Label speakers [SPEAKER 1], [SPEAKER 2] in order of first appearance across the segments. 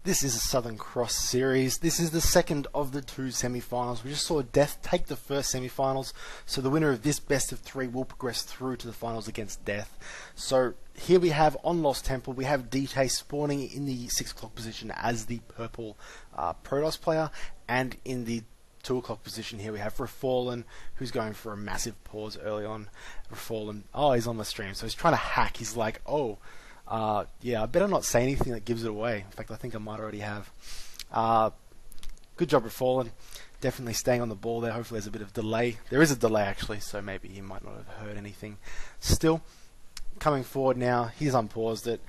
[SPEAKER 1] This is a Southern Cross series. This is the second of the two semi-finals. We just saw Death take the first semi-finals, so the winner of this best of three will progress through to the finals against Death. So here we have on Lost Temple, we have dtay spawning in the 6 o'clock position as the purple Protoss player, and in the 2 o'clock position here we have Refallen, who's going for a massive pause early on. Refallen, oh, he's on the stream, so he's trying to hack. He's like, oh, yeah, I better not say anything that gives it away. In fact, I think I might already have. Good job, Refallen. Definitely staying on the ball there. Hopefully there's a bit of delay. There is a delay, actually, so maybe he might not have heard anything. Still, coming forward now, he's unpaused it.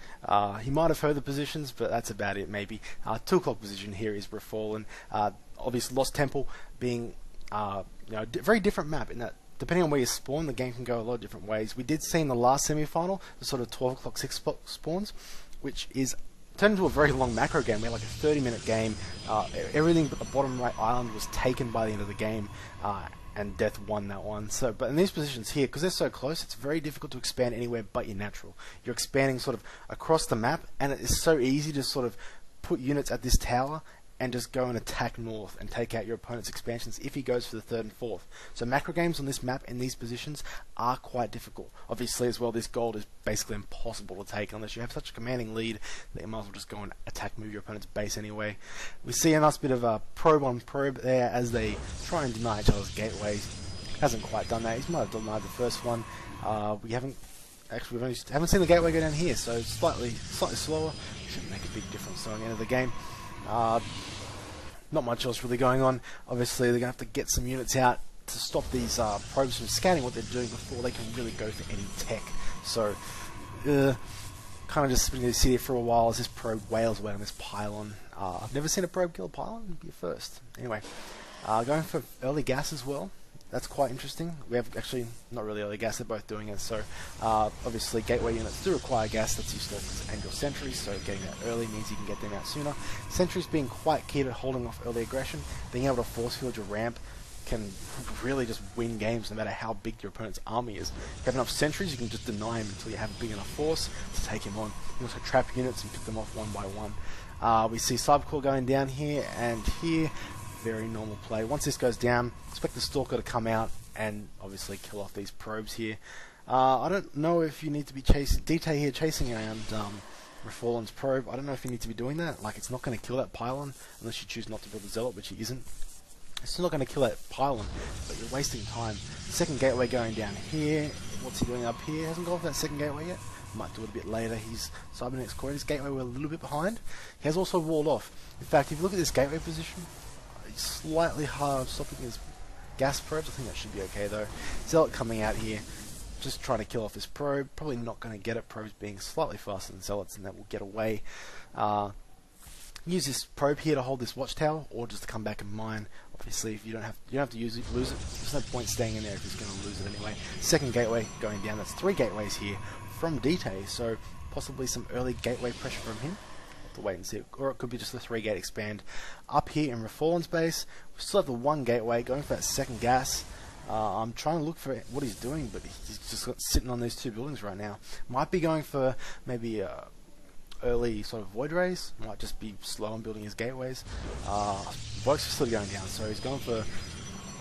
[SPEAKER 1] He might have heard the positions, but that's about it, maybe. 2 o'clock position here is Refallen. Obviously, Lost Temple being very different map in that depending on where you spawn, the game can go a lot of different ways. We did see in the last semi-final the sort of 12 o'clock, 6 o'clock spawns, which is turned into a very long macro game. We had like a 30-minute game. Everything but the bottom right island was taken by the end of the game, and Death won that one. So, but in these positions here, because they're so close, it's very difficult to expand anywhere but your natural. You're expanding sort of across the map, and it is so easy to sort of put units at this tower and just go and attack north and take out your opponent's expansions if he goes for the 3rd and 4th. So macro games on this map in these positions are quite difficult. Obviously as well, this gold is basically impossible to take unless you have such a commanding lead that you might as well just go and move your opponent's base anyway. We see a nice bit of a probe on probe there as they try and deny each other's gateways. Hasn't quite done that. He might have denied the first one. We haven't seen the gateway go down here, so slightly slower. Shouldn't make a big difference at the end of the game. Not much else really going on. Obviously, they're going to have to get some units out to stop these probes from scanning what they're doing before they can really go for any tech. So, kind of just going to sit here for a while as this probe wails away on this pylon. I've never seen a probe kill a pylon. It'd be a first. Anyway, going for early gas as well. That's quite interesting. We have actually not really early gas, they're both doing it. So obviously gateway units do require gas. That's your stalkers and your sentries, so getting that early means you can get them out sooner. Sentries being quite key to holding off early aggression. Being able to force field your ramp can really just win games no matter how big your opponent's army is. If you have enough sentries, you can just deny him until you have a big enough force to take him on. You can also trap units and pick them off one by one. We see Cybercore going down here and here. Very normal play. Once this goes down, expect the Stalker to come out and obviously kill off these probes here. I don't know if you need to be chasing dtay here, chasing around Refallen's probe. I don't know if you need to be doing that. Like, it's not going to kill that pylon unless you choose not to build a Zealot, which he isn't. It's still not going to kill that pylon, but you're wasting time. Second gateway going down here. What's he doing up here? Hasn't gone for that second gateway yet. Might do it a bit later. He's Cybernetics core. His gateway we're a little bit behind. He has also walled off. In fact, if you look at this gateway position, slightly hard stopping his gas probes. I think that should be okay though. Zealot coming out here, just trying to kill off this probe. Probably not going to get it. Probes being slightly faster than Zealots, and that will get away. Use this probe here to hold this watchtower, or just to come back and mine. Obviously, if you don't have to use it, lose it. There's no point staying in there if he's going to lose it anyway. Second gateway going down. That's 3 gateways here from dtay, so possibly some early gateway pressure from him. To wait and see, or it could be just the 3-gate expand. Up here in Refallen's base, we still have the 1 gateway going for that second gas. I'm trying to look for what he's doing, but he's just sitting on these 2 buildings right now. Might be going for maybe early sort of void rays. Might just be slow on building his gateways. Volks are still going down, so he's going for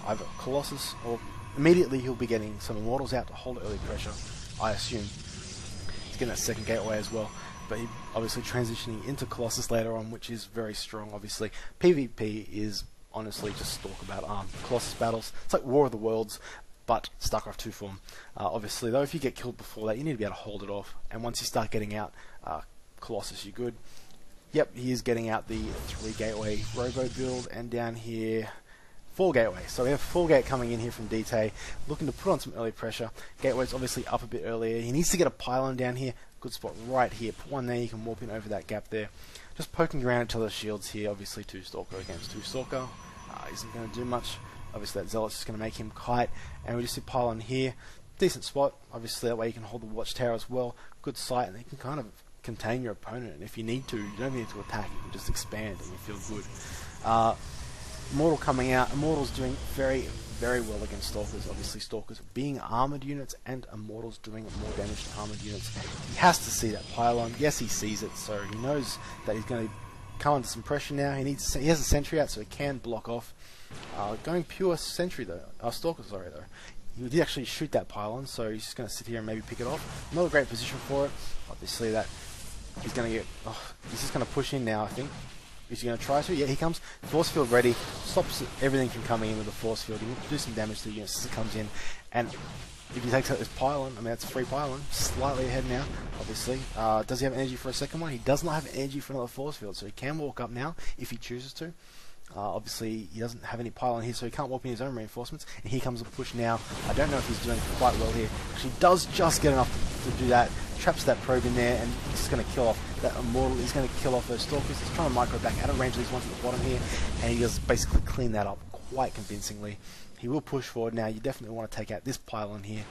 [SPEAKER 1] either Colossus or immediately he'll be getting some Immortals out to hold early pressure. I assume he's getting that second gateway as well. But he obviously transitioning into Colossus later on, which is very strong, obviously. PvP is honestly just talk about Colossus battles. It's like War of the Worlds, but StarCraft 2 form. Obviously, though, if you get killed before that, you need to be able to hold it off. And once you start getting out Colossus, you're good. Yep, he is getting out the 3-gateway Robo build, and down here 4 gateways. So we have 4 gate coming in here from dtay, looking to put on some early pressure. Gateway's obviously up a bit earlier. He needs to get a pylon down here. Good spot right here. Put one there, you can warp in over that gap there. Just poking around each other's shields here. Obviously 2 Stalker against 2 Stalker. Isn't going to do much. Obviously that Zealot's just going to make him kite. And we just see pylon here. Decent spot. Obviously that way you can hold the watchtower as well. Good sight, and you can kind of contain your opponent. And if you need to, you don't need to attack. You can just expand and you feel good. Immortal coming out. Immortal's doing very, very well against Stalkers. Obviously Stalkers being armoured units and Immortals doing more damage to armoured units. He has to see that pylon. Yes, he sees it, so he knows that he's going to come under some pressure now. He has a sentry out, so he can block off. Going pure sentry though, stalker, sorry though. He did actually shoot that pylon, so he's just going to sit here and maybe pick it off. Not a great position for it. Obviously that he's going to get. He's just going to push in now, I think. Is he going to try to? Yeah, he comes. Force field ready. Stops everything from coming in with the force field. He will do some damage to the units as it comes in. And if he takes out this pylon, I mean, that's a free pylon. Slightly ahead now, obviously. Does he have energy for a second one? He does not have energy for another force field, so he can walk up now if he chooses to. Obviously, he doesn't have any pylon here, so he can't warp in his own reinforcements. And here comes a push now. I don't know if he's doing quite well here. Actually, does just get enough to do that. Traps that probe in there, and he's just going to kill off that immortal. He's going to kill off those stalkers. He's trying to micro back out of range of these ones at the bottom here, and he does basically clean that up quite convincingly. He will push forward now. You definitely want to take out this pylon here.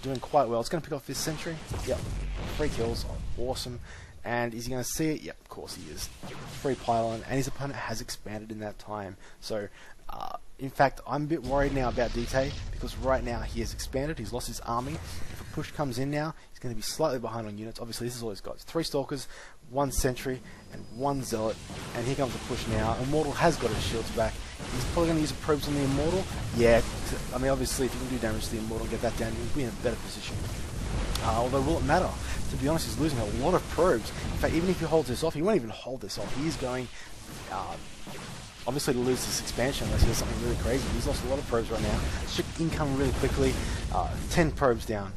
[SPEAKER 1] Doing quite well. It's going to pick off this sentry. Yep, 3 kills. Awesome. And is he going to see it? Yep, of course he is. Free pylon, and his opponent has expanded in that time. So, in fact, I'm a bit worried now about dtay, because right now he has expanded. He's lost his army. If a push comes in now, he's going to be slightly behind on units. Obviously, this is all he's got. It's 3 stalkers, 1 sentry, and 1 zealot. And here comes the push now. Immortal has got his shields back. He's probably going to use the probes on the Immortal. Yeah, I mean, obviously, if you can do damage to the Immortal and get that down, you'll be in a better position. Although, will it matter? To be honest, he's losing a lot of probes. In fact, even if he holds this off, he won't even hold this off. He is going, obviously, to lose this expansion unless he does something really crazy. He's lost a lot of probes right now. Should income really quickly. 10 probes down.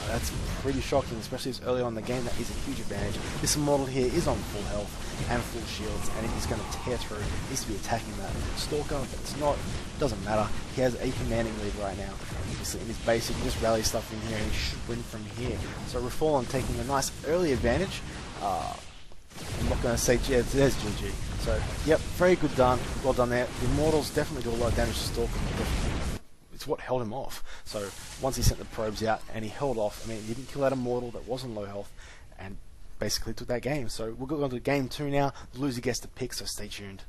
[SPEAKER 1] That's pretty shocking, especially as early on in the game. That is a huge advantage. This Immortal here is on full health and full shields, and he's going to tear through. He needs to be attacking that Stalker, but it's not. It doesn't matter. He has a commanding lead right now. Obviously, in his base, he can just rally stuff in here, and he should win from here. So Refallen taking a nice early advantage. I'm not going to say there's GG. So, yep, very good done. Well done there. The Immortals definitely do a lot of damage to Stalker. It's what held him off. So once he sent the probes out and he held off, I mean, he didn't kill that Immortal that wasn't low health, and basically took that game. So we'll go on to game 2 now. The loser gets to pick, so stay tuned.